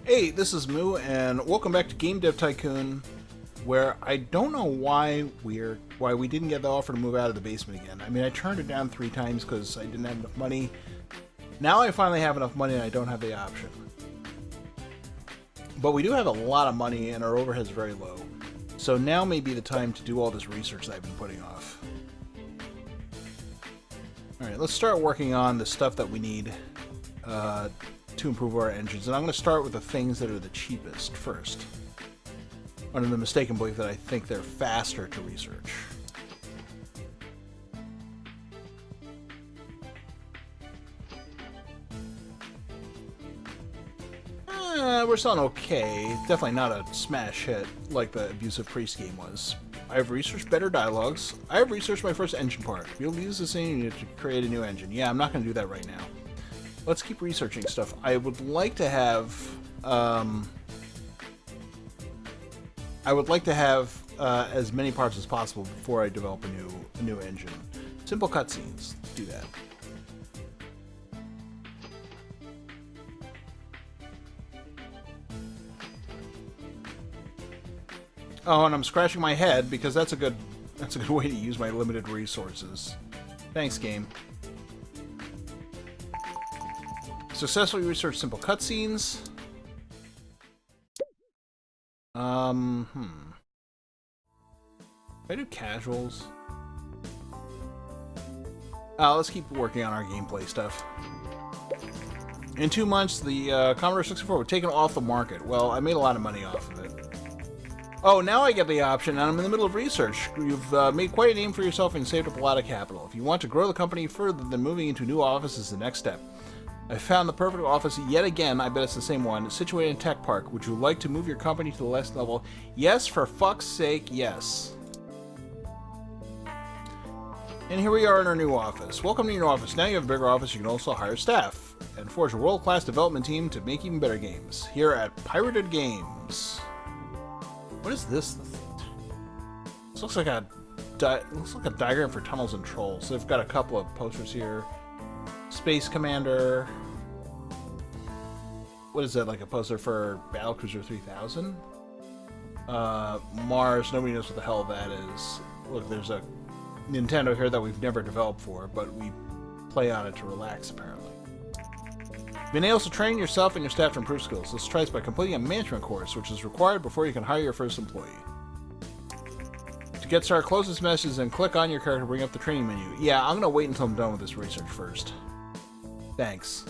Hey, this is Moo, and welcome back to Game Dev Tycoon, where I don't know why we didn't get the offer to move out of the basement again. I mean, I turned it down 3 times because I didn't have enough money. Now I finally have enough money and I don't have the option. But we do have a lot of money and our overhead's very low. So now may be the time to do all this research that I've been putting off. Alright, let's start working on the stuff that we need to improve our engines. And I'm going to start with the things that are the cheapest first. Under the mistaken belief that I think they're faster to research. We're selling okay. Definitely not a smash hit like the Abusive Priest game was. I have researched better dialogues. I have researched my first engine part. You'll use this thing to create a new engine. Yeah, I'm not going to do that right now. Let's keep researching stuff. I would like to have as many parts as possible before I develop a new engine. Simple cutscenes. Let's do that. Oh, and I'm scratching my head because that's a good way to use my limited resources. Thanks, game. Successfully research simple cutscenes. If I do casuals. Let's keep working on our gameplay stuff. In 2 months, the Commodore 64 was taken off the market. Well, I made a lot of money off of it. Oh, now I get the option, and I'm in the middle of research. You've made quite a name for yourself and saved up a lot of capital. If you want to grow the company further, then moving into a new office is the next step. I found the perfect office yet again. I bet it's the same one. Situated in Tech Park. Would you like to move your company to the next level? Yes, for fuck's sake, yes. And here we are in our new office. Welcome to your new office. Now you have a bigger office. You can also hire staff and forge a world-class development team to make even better games. Here at Pirated Games. What is this? This looks like a diagram for Tunnels and Trolls. They've got a couple of posters here. Space Commander. What is that? Like a poster for Battlecruiser 3000? Mars. Nobody knows what the hell that is. Look, there's a Nintendo here that we've never developed for, but we play on it to relax, apparently. Been able to train yourself and your staff to improve skills. Let's try this by completing a management course, which is required before you can hire your first employee. To get started, close this message and click on your character to bring up the training menu. Yeah, I'm going to wait until I'm done with this research first. Thanks.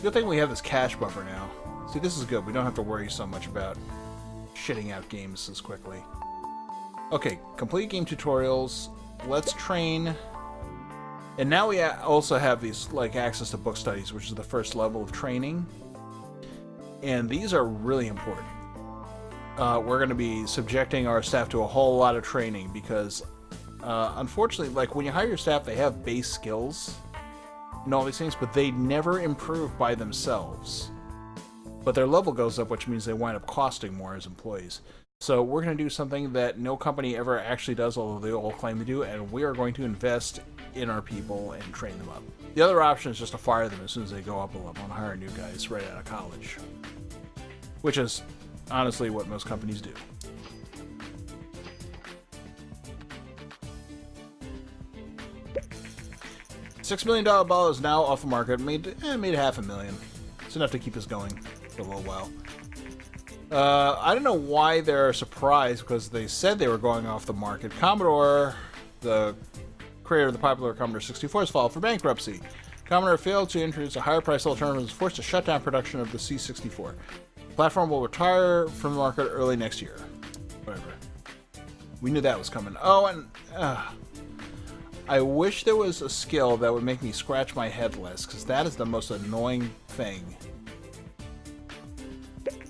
Good thing we have this cache buffer now. See, this is good. We don't have to worry so much about shitting out games as quickly. Okay, complete game tutorials. Let's train. And now we also have these, like, access to book studies, which is the first level of training. And these are really important. We're going to be subjecting our staff to a whole lot of training because, unfortunately, like, when you hire your staff, they have base skills and all these things, but they never improve by themselves. But their level goes up, which means they wind up costing more as employees. So we're going to do something that no company ever actually does, although they all claim to do, and we are going to invest in our people and train them up. The other option is just to fire them as soon as they go up a level and hire new guys right out of college. Which is honestly what most companies do. $6 million ball is now off the market. Made $500,000. It's enough to keep us going for a little while. I don't know why they're surprised, because they said they were going off the market. Commodore, the creator of the popular Commodore 64, has filed for bankruptcy. Commodore failed to introduce a higher price alternative and was forced to shut down production of the C64. The platform will retire from the market early next year. Whatever. We knew that was coming. Oh, and I wish there was a skill that would make me scratch my head less, because that is the most annoying thing.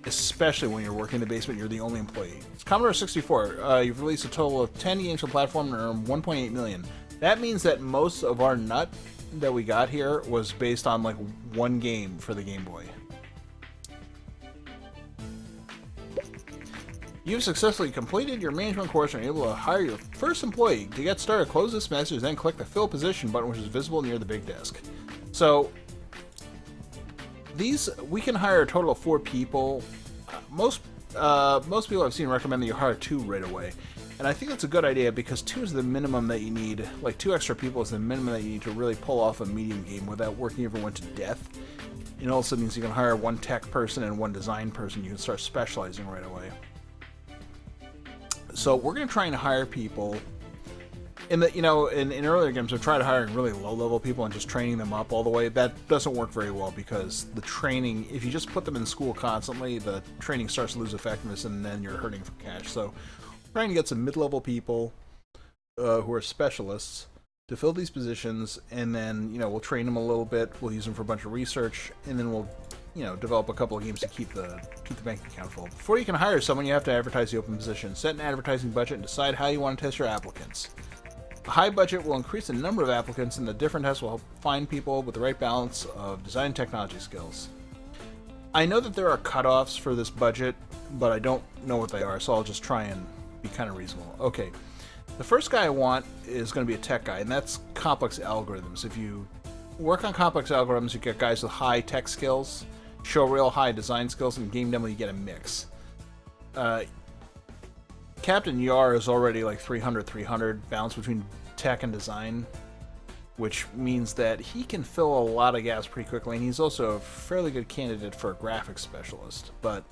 Especially when you're working in the basement, you're the only employee. It's Commodore 64. You've released a total of 10 games on the platform and earned $1.8 million. That means that most of our nut that we got here was based on like one game for the Game Boy. You've successfully completed your management course and are able to hire your first employee. To get started, close this message, then click the fill position button, which is visible near the big desk. So, these, we can hire a total of 4 people. Most people I've seen recommend that you hire 2 right away. And I think that's a good idea because 2 is the minimum that you need. Like 2 extra people is the minimum that you need to really pull off a medium game without working everyone to death. It also means you can hire 1 tech person and 1 design person. You can start specializing right away. So we're going to try and hire people. In earlier games, I've tried hiring really low-level people and just training them up all the way. That doesn't work very well because the training, if you just put them in school constantly, the training starts to lose effectiveness and then you're hurting for cash. So we're trying to get some mid-level people who are specialists to fill these positions, and then, we'll train them a little bit, we'll use them for a bunch of research, and then we'll, develop a couple of games to keep the bank account full. Before you can hire someone, you have to advertise the open position, set an advertising budget, and decide how you want to test your applicants. A high budget will increase the number of applicants, and the different tests will help find people with the right balance of design and technology skills. I know that there are cutoffs for this budget, but I don't know what they are, so I'll just try and be kind of reasonable. Okay. The first guy I want is going to be a tech guy, and that's complex algorithms. If you work on complex algorithms, you get guys with high tech skills, show real high design skills, and game demo you get a mix. Captain Yarrrr is already like 300-300, balanced between tech and design, which means that he can fill a lot of gaps pretty quickly, and he's also a fairly good candidate for a graphics specialist. But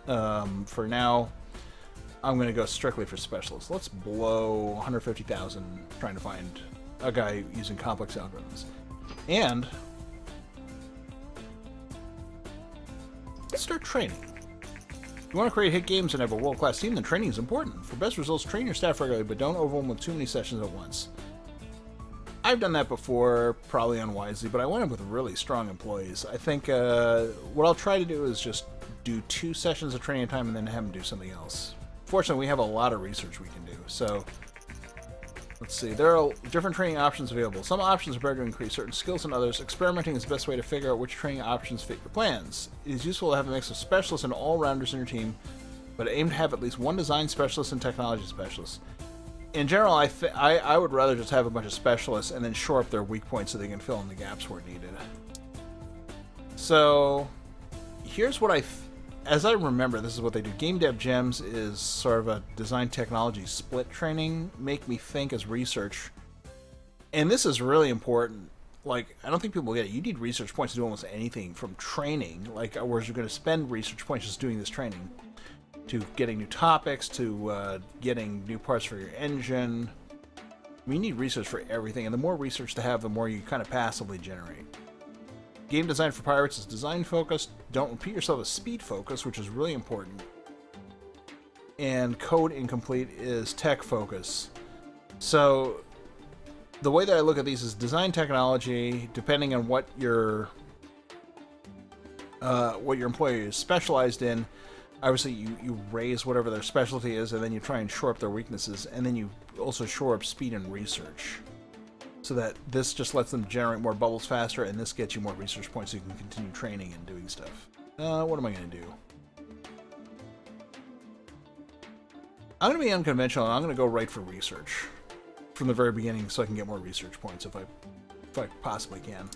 for now, I'm going to go strictly for specialists. Let's blow 150,000 trying to find a guy using complex algorithms. And let's start training. If you want to create hit games and have a world-class team, then training is important. For best results, train your staff regularly, but don't overwhelm with too many sessions at once. I've done that before, probably unwisely, but I went up with really strong employees. I think what I'll try to do is just do 2 sessions of training at a time and then have them do something else. Fortunately, we have a lot of research we can do, so let's see. There are different training options available. Some options are better to increase certain skills than others. Experimenting is the best way to figure out which training options fit your plans. It is useful to have a mix of specialists and all-rounders in your team, but aim to have at least 1 design specialist and technology specialist. In general, I would rather just have a bunch of specialists and then shore up their weak points so they can fill in the gaps where needed. So here's what as I remember, this is what they do. Game Dev Gems is sort of a design technology split training. Make me think as research. And this is really important. Like, I don't think people get it. You need research points to do almost anything from training, like, whereas you're going to spend research points just doing this training, to getting new topics, to getting new parts for your engine. We need research for everything, and the more research to have, the more you kind of passively generate. Game design for pirates is design focused. Don't repeat yourself as speed focused, which is really important. And code incomplete is tech focus. So the way that I look at these is design technology, depending on what your employee is specialized in. Obviously, you raise whatever their specialty is, and then you try and shore up their weaknesses, and then you also shore up speed and research. So that this just lets them generate more bubbles faster, and this gets you more research points so you can continue training and doing stuff. What am I going to do? I'm going to be unconventional, and I'm going to go right for research from the very beginning so I can get more research points if I possibly can.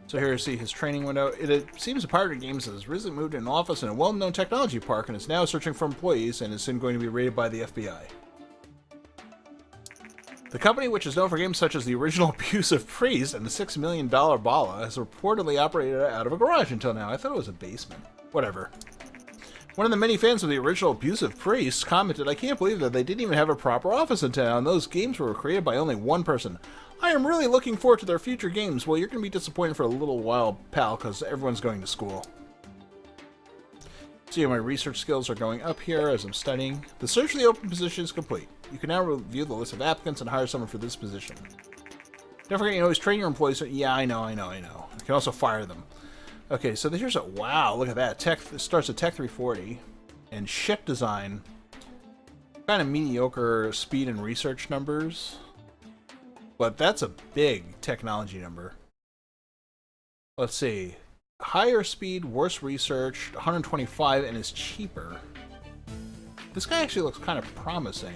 So here you see his training window. It seems a Pirate Games has recently moved an office in a well-known technology park and is now searching for employees and is soon going to be raided by the FBI. The company, which is known for games such as The Original Abusive Priest and the $6 million Bala, has reportedly operated out of a garage until now. I thought it was a basement. Whatever. One of the many fans of The Original Abusive Priest commented, "I can't believe that they didn't even have a proper office in town. Those games were created by only one person. I am really looking forward to their future games." Well, you're going to be disappointed for a little while, pal, because everyone's going to school. See, my research skills are going up here as I'm studying. The search for the open position is complete. You can now review the list of applicants and hire someone for this position. Don't forget, you always train your employees. So, yeah, I know. You can also fire them. Okay, so here's a... Wow, look at that. Tech starts at Tech 340. And ship design. Kind of mediocre speed and research numbers. But that's a big technology number. Let's see. Higher speed, worse research, 125, and is cheaper. This guy actually looks kind of promising.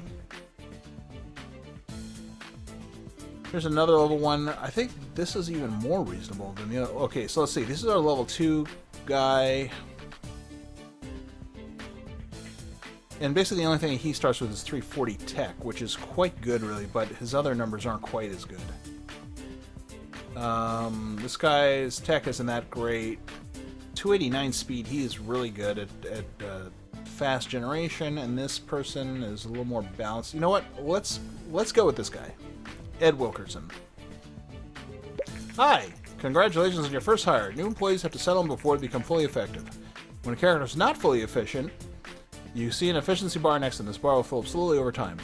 Here's another level 1. I think this is even more reasonable than the other. Okay, so let's see. This is our level 2 guy. And basically the only thing he starts with is 340 tech, which is quite good, really, but his other numbers aren't quite as good. This guy's tech isn't that great. 289 speed, he is really good at fast generation, and this person is a little more balanced. You know what? Let's go with this guy. Ed Wilkerson. Hi! Congratulations on your first hire. New employees have to settle in before they become fully effective. When a character is not fully efficient, you see an efficiency bar next to them. This bar will fill up slowly over time.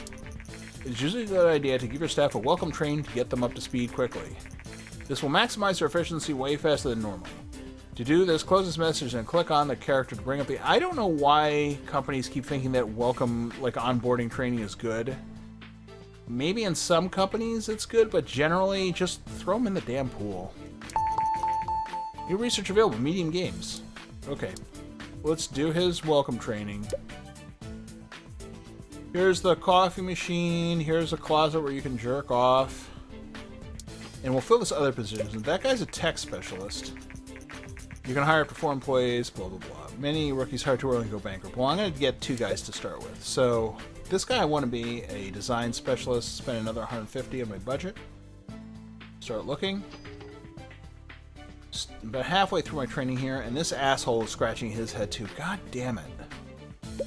It's usually a good idea to give your staff a welcome training to get them up to speed quickly. This will maximize their efficiency way faster than normal. To do this, close this message and click on the character to bring up the... I don't know why companies keep thinking that welcome, like onboarding training is good. Maybe in some companies it's good, but generally just throw them in the damn pool. New research available, medium games. Okay, let's do his welcome training. Here's the coffee machine. Here's a closet where you can jerk off. And we'll fill this other position. That guy's a tech specialist. You can hire up to 4 employees, blah, blah, blah. Many rookies hire too early and go bankrupt. Well, I'm going to get 2 guys to start with. So this guy I want to be a design specialist, spend another 150 of my budget. Start looking. About halfway through my training here, and this asshole is scratching his head too. God damn it.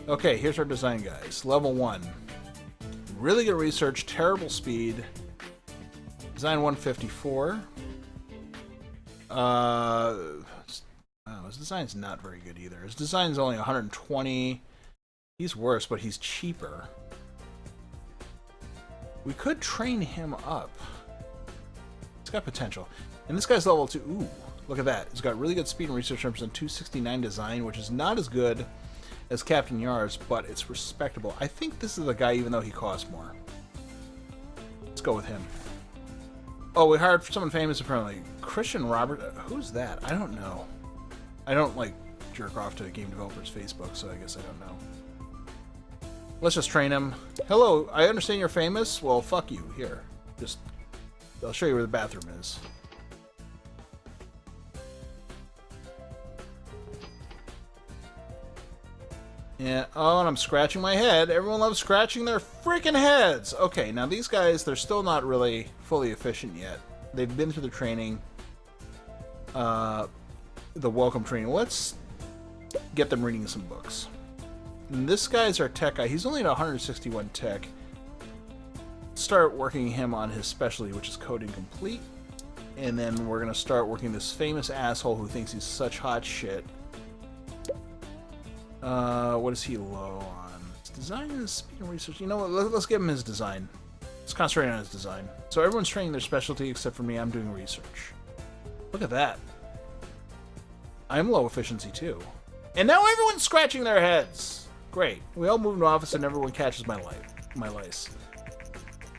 Okay, here's our design guys. Level 1. Really good research, terrible speed. Design 154. His design's not very good either. His design's only 120. He's worse, but he's cheaper. We could train him up. He's got potential. And this guy's level 2. Ooh, look at that. He's got really good speed and research numbers and 269 design, which is not as good as Captain Yarrr's, but it's respectable. I think this is the guy, even though he costs more. Let's go with him. Oh, we hired someone famous, apparently. Christian Robert. Who's that? I don't know. I don't, like, jerk off to game developers' Facebook, so I guess I don't know. Let's just train him. Hello, I understand you're famous? Well, fuck you. Here. Just, I'll show you where the bathroom is. Yeah, oh, and I'm scratching my head. Everyone loves scratching their freaking heads. Okay, now these guys, they're still not really fully efficient yet. They've been through the training, the welcome training. Let's get them reading some books. And this guy's our tech guy. He's only at 161 tech. Start working him on his specialty, which is coding complete. And then we're going to start working this famous asshole who thinks he's such hot shit. What is he low on? His design is speed and research. You know what? Let's give him his design. Let's concentrate on his design. So everyone's training their specialty except for me. I'm doing research. Look at that. I'm low efficiency too. And now everyone's scratching their heads. Great. We all move into office and everyone catches my lice.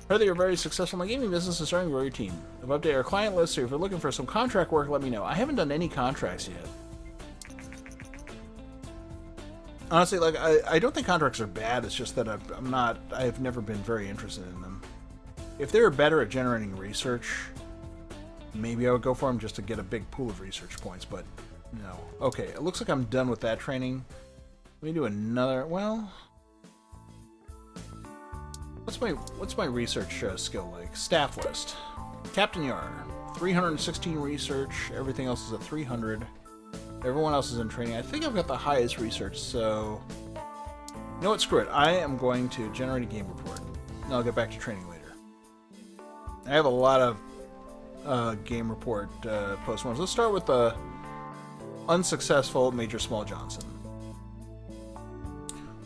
Heard that you're very successful in my gaming business and starting to grow your team. I've updated our client list, so if you're looking for some contract work, let me know. I haven't done any contracts yet. Honestly, like, I don't think contracts are bad. It's just that I've never been very interested in them. If they were better at generating research, maybe I would go for them just to get a big pool of research points, but no. Okay, it looks like I'm done with that training. Let me do another, well... What's my research skill like? Staff list. Captain Yarrrr. 316 research. Everything else is at 300. Everyone else is in training. I think I've got the highest research, so... You know what? Screw it. I am going to generate a game report. And I'll get back to training later. I have a lot of game report post ones. Let's start with the unsuccessful Major Small Johnson.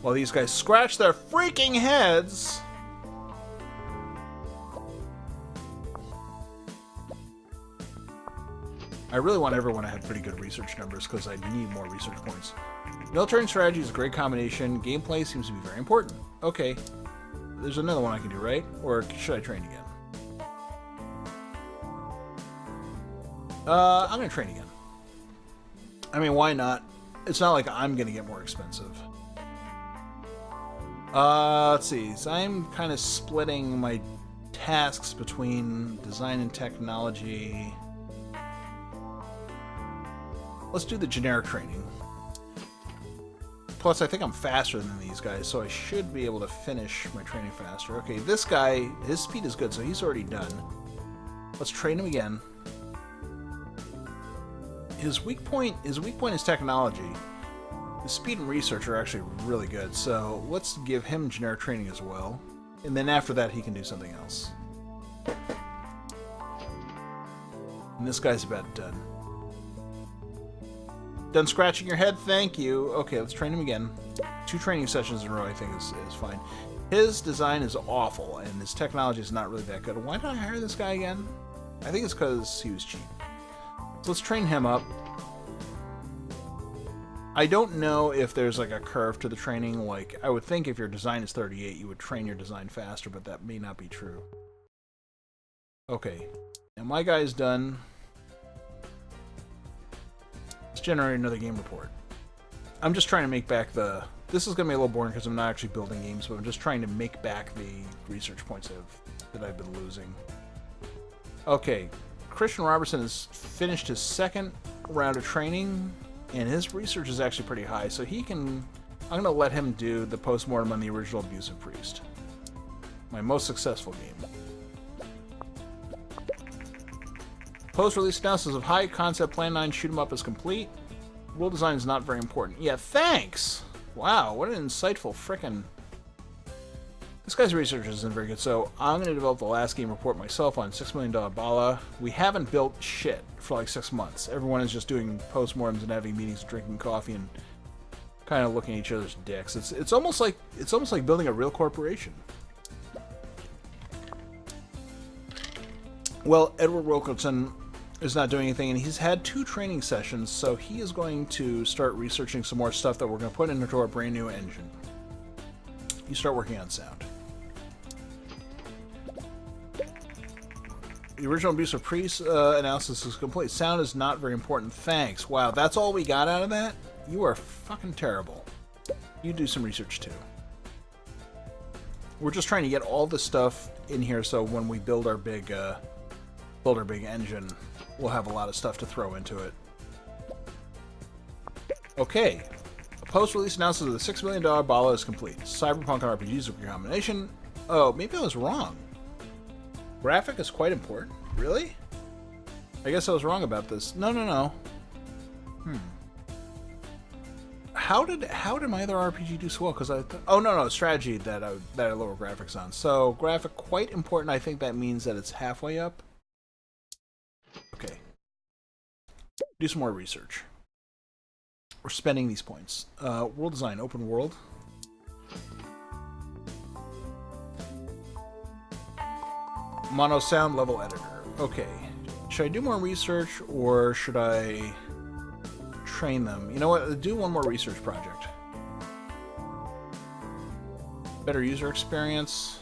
While these guys scratch their freaking heads... I really want everyone to have pretty good research numbers because I need more research points. Military and strategy is a great combination. Gameplay seems to be very important. Okay. There's another one I can do, right? Or should I train again? I'm going to train again. I mean, why not? It's not like I'm going to get more expensive. Let's see. So I'm kind of splitting my tasks between design and technology. Let's do the generic training. Plus, I think I'm faster than these guys, so I should be able to finish my training faster. Okay, this guy, his speed is good, so he's already done. Let's train him again. His weak point is technology. His speed and research are actually really good, so let's give him generic training as well. And then after that, he can do something else. And this guy's about done. Done scratching your head? Thank you. Okay, let's train him again. 2 training sessions in a row, I think, is fine. His design is awful, and his technology is not really that good. Why did I hire this guy again? I think it's because he was cheap. So let's train him up. I don't know if there's like a curve to the training. Like, I would think if your design is 38, you would train your design faster, but that may not be true. Okay, and my guy's done. Let's generate another game report. I'm just trying to make back the... This is going to be a little boring because I'm not actually building games, but I'm just trying to make back the research points that I've been losing. Okay, Christian Robertson has finished his 2nd round of training, and his research is actually pretty high, so he can... I'm going to let him do the postmortem on the original Abusive Priest. My most successful game. Post-release analysis of High Concept Plan 9 Shoot 'em Up is complete. World design is not very important. Yeah, thanks! Wow, what an insightful frickin'... This guy's research isn't very good, so I'm going to develop the last game report myself on $6 Million Bala. We haven't built shit for like 6 months. Everyone is just doing postmortems and having meetings, drinking coffee, and kind of looking at each other's dicks. It's almost like building a real corporation. Well, Edward Wilkinson is not doing anything, and he's had 2 training sessions, so he is going to start researching some more stuff that we're going to put into our brand new engine. You start working on sound. The original Abusive Priest analysis is complete. Sound is not very important. Thanks. Wow, that's all we got out of that? You are fucking terrible. You do some research too. We're just trying to get all this stuff in here so when we build our big engine, we'll have a lot of stuff to throw into it. Okay. A post-release analysis of the $6 Million Bala is complete. Cyberpunk and RPGs with your combination. Oh, maybe I was wrong. Graphic is quite important. Really? I guess I was wrong about this. No. How did my other RPG do so well? Because no, strategy that I lower graphics on. So graphic quite important. I think that means that it's halfway up. Okay. Do some more research. We're spending these points. World design, open world. Mono sound level editor. Okay. Should I do more research or should I train them? You know what? Do one more research project. Better user experience.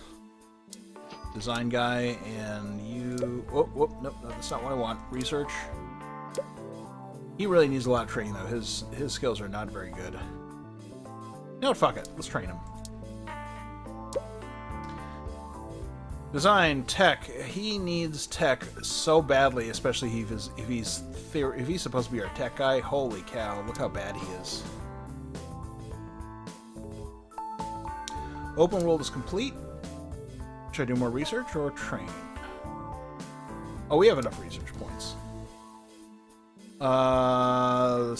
Design guy and you... Nope, that's not what I want. Research. He really needs a lot of training though. His skills are not very good. You know what? Fuck it. Let's train him. Design, tech. He needs tech so badly, especially if he's supposed to be our tech guy. Holy cow, look how bad he is. Open world is complete. Should I do more research or train? Oh, we have enough research points.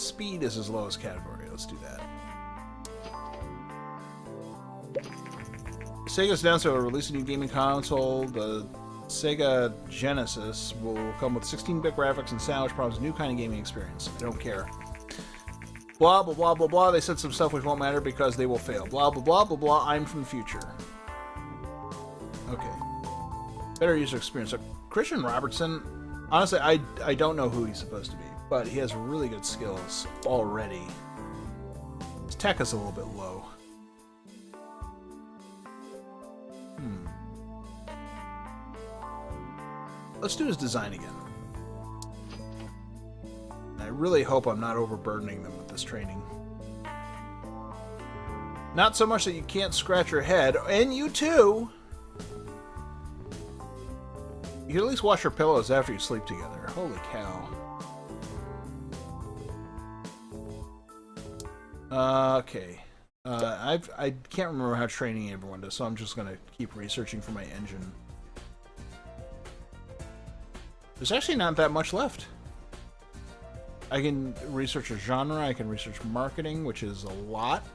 Speed is his lowest category. Let's do that. Sega's announced they will release a new gaming console. The Sega Genesis will come with 16-bit graphics and sound, which promises a new kind of gaming experience. I don't care. Blah, blah, blah, blah, blah. They said some stuff which won't matter because they will fail. Blah, blah, blah, blah, blah. I'm from the future. Okay. Better user experience. So Christian Robertson, honestly, I don't know who he's supposed to be, but he has really good skills already. His tech is a little bit low. Let's do his design again. I really hope I'm not overburdening them with this training. Not so much that you can't scratch your head, and you too! You can at least wash your pillows after you sleep together. Holy cow. Okay. I can't remember how training everyone does, so I'm just gonna keep researching for my engine. There's actually not that much left. I can research a genre, I can research marketing, which is a lot.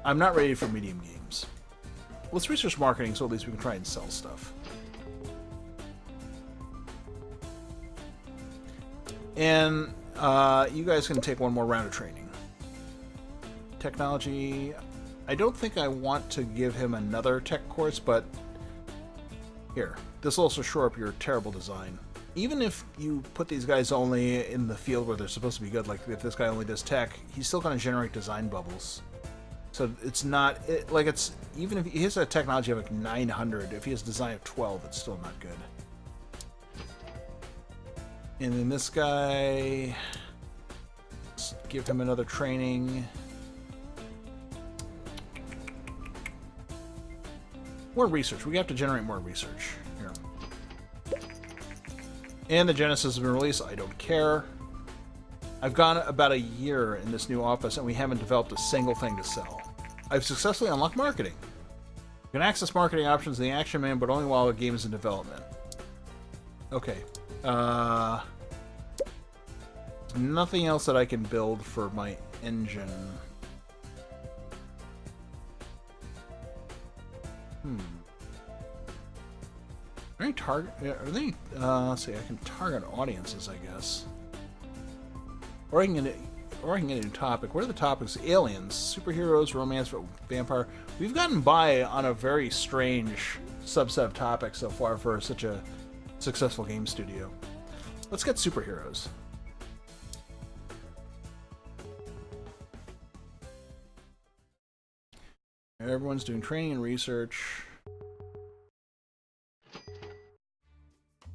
I'm not ready for medium games. Let's research marketing so at least we can try and sell stuff. And you guys can take one more round of training. Technology, I don't think I want to give him another tech course, but here, this will also shore up your terrible design. Even if you put these guys only in the field where they're supposed to be good, like if this guy only does tech, he's still going to generate design bubbles. So it's not, even if he has a technology of like 900, if he has design of 12, it's still not good. And then this guy, let's give him another training. More research. We have to generate more research. Here. And the Genesis has been released. I don't care. I've gone about a year in this new office and we haven't developed a single thing to sell. I've successfully unlocked marketing. You can access marketing options in the Action Man, but only while the game is in development. Okay. Nothing else that I can build for my engine. Are they target? Are they? Let's see. I can target audiences, I guess. Or I can get a new topic. What are the topics? Aliens, superheroes, romance, vampire. We've gotten by on a very strange subset of topics so far for such a successful game studio. Let's get superheroes. Everyone's doing training and research.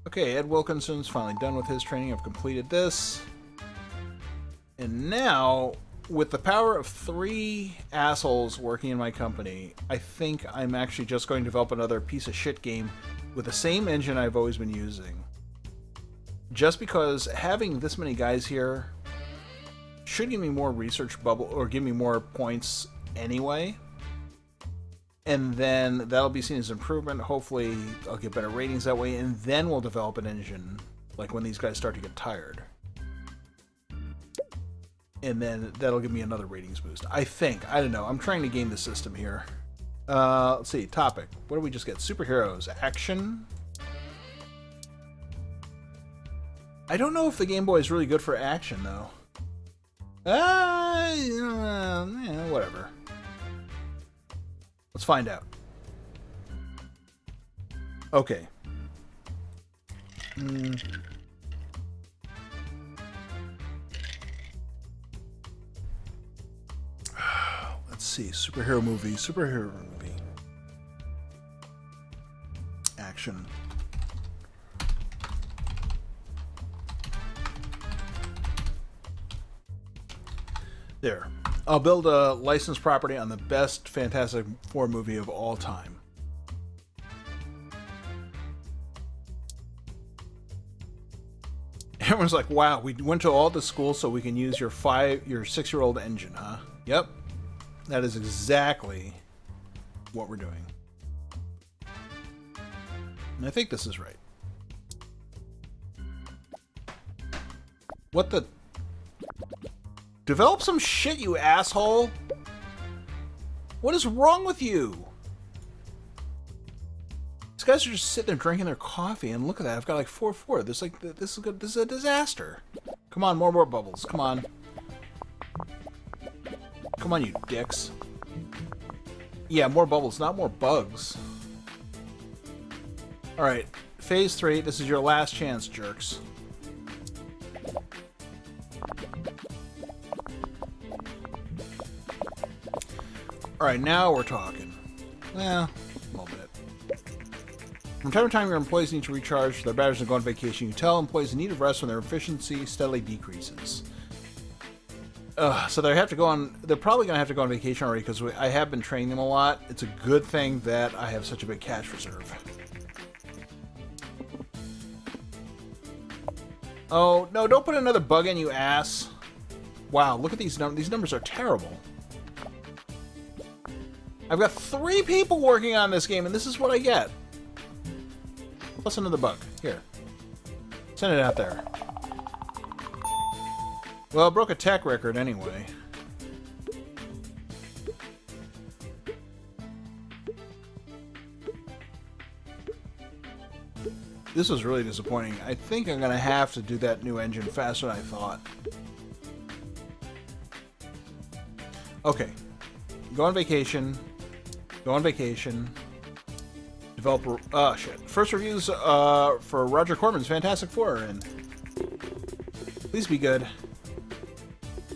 Okay, Ed Wilkinson's finally done with his training. I've completed this. And now, with the power of 3 assholes working in my company, I think I'm actually just going to develop another piece of shit game with the same engine I've always been using. Just because having this many guys here should give me more research bubble, or give me more points anyway. And then that'll be seen as improvement. Hopefully I'll get better ratings that way, and then we'll develop an engine, like when these guys start to get tired. And then that'll give me another ratings boost. I think. I don't know. I'm trying to game the system here. Let's see. Topic. What do we just get? Superheroes. Action. I don't know if the Game Boy is really good for action, though. Yeah, whatever. Let's find out. Okay. Let's see. Superhero movie. Action. There. I'll build a licensed property on the best Fantastic Four movie of all time. Everyone's like, wow, we went to all the schools so we can use your 6-year-old engine, huh? Yep. That is exactly what we're doing. And I think this is right. What the... Develop some shit, you asshole! What is wrong with you? These guys are just sitting there drinking their coffee, and look at that, I've got like 4-4. This is a disaster. Come on, more bubbles. Come on. Come on, you dicks. Yeah, more bubbles, not more bugs. Alright, phase 3, this is your last chance, jerks. Alright, now we're talking. Well, a little bit. From time to time, your employees need to recharge their batteries and go on vacation. You tell employees in need of rest when their efficiency steadily decreases. So they have to go on. They're probably going to have to go on vacation already because I have been training them a lot. It's a good thing that I have such a big cash reserve. Oh, no, don't put another bug in, you ass. Wow, look at these numbers. These numbers are terrible. I've got 3 people working on this game, and this is what I get. Plus another bug. Here. Send it out there. Well, it broke a tech record anyway. This was really disappointing. I think I'm going to have to do that new engine faster than I thought. Okay. Go on vacation. Go on vacation. Developer... shit. First reviews for Roger Corman's Fantastic Four. And please be good.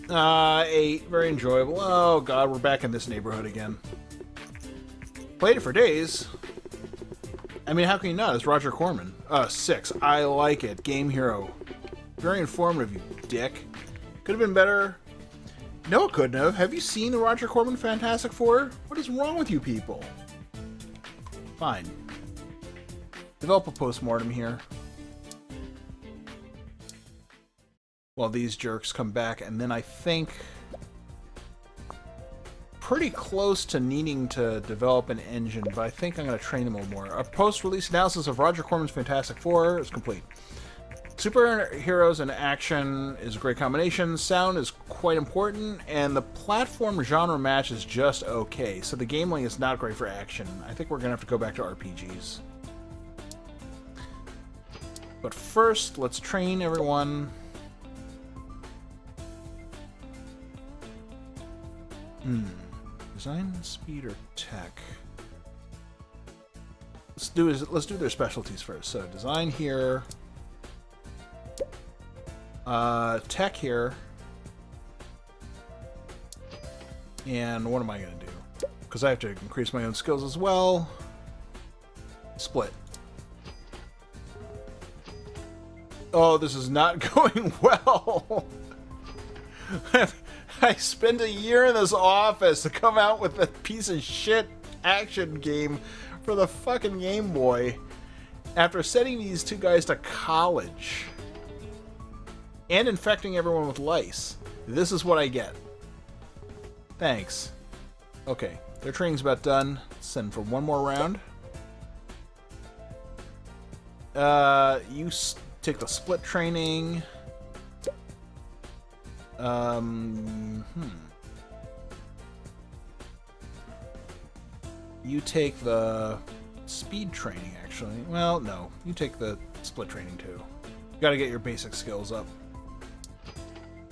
8. Very enjoyable. Oh, God. We're back in this neighborhood again. Played it for days. I mean, how can you not? It's Roger Corman. 6. I like it. Game hero. Very informative, you dick. Could have been better. No, it couldn't have. Have you seen the Roger Corman Fantastic Four? What is wrong with you people? Fine. Develop a postmortem here. While these jerks come back, and then I think... pretty close to needing to develop an engine, but I think I'm going to train them a little more. A post-release analysis of Roger Corman's Fantastic Four is complete. Superheroes and action is a great combination. Sound is quite important, and the platform genre match is just okay. So the gameplay is not great for action. I think we're going to have to go back to RPGs. But first, let's train everyone. Design, speed, or tech? Let's do their specialties first. So design here. Tech here. And what am I going to do? Because I have to increase my own skills as well. Split. Oh, this is not going well. I spent a year in this office to come out with a piece of shit action game for the fucking Game Boy after sending these 2 guys to college and infecting everyone with lice. This is what I get. Thanks. Okay, their training's about done. Send for one more round. You take the split training. You take the speed training, actually. Well, no. You take the split training, too. You gotta get your basic skills up.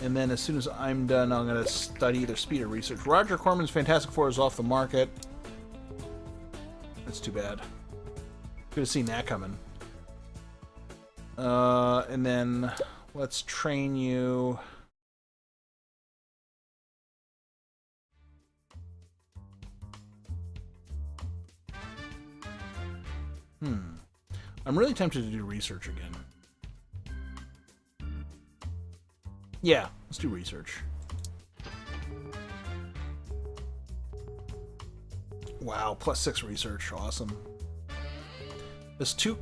And then as soon as I'm done, I'm gonna study either speed or research. Roger Corman's Fantastic Four is off the market. That's too bad. Could have seen that coming. And then let's train you... I'm really tempted to do research again. Yeah, let's do research. Wow, +6 research. Awesome. That's two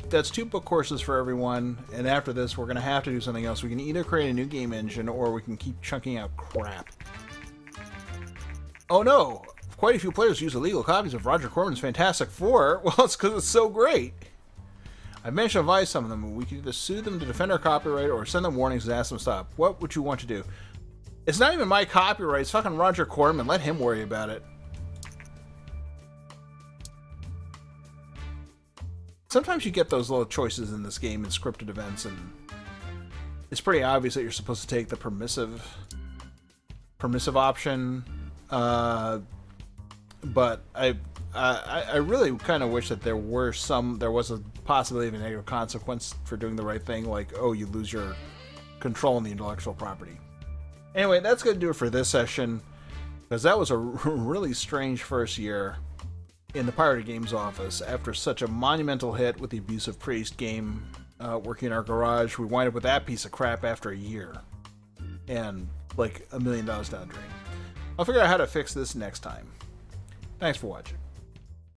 book courses for everyone, and after this we're going to have to do something else. We can either create a new game engine, or we can keep chunking out crap. Oh no! Quite a few players use illegal copies of Roger Corman's Fantastic Four. Well, it's because it's so great. I've managed to advise some of them. We can either sue them to defend our copyright or send them warnings and ask them to stop. What would you want to do? It's not even my copyright. It's fucking Roger Corman. Let him worry about it. Sometimes you get those little choices in this game in scripted events, and it's pretty obvious that you're supposed to take the permissive option. But I really kind of wish that there was a possibility of a negative consequence for doing the right thing, like, oh, you lose your control on the intellectual property. Anyway, that's going to do it for this session, because that was a really strange first year in the Pirated Games office. After such a monumental hit with the Abusive Priest game working in our garage, we wind up with that piece of crap after a year. And, like, $1 million down the drain. I'll figure out how to fix this next time. Thanks for watching.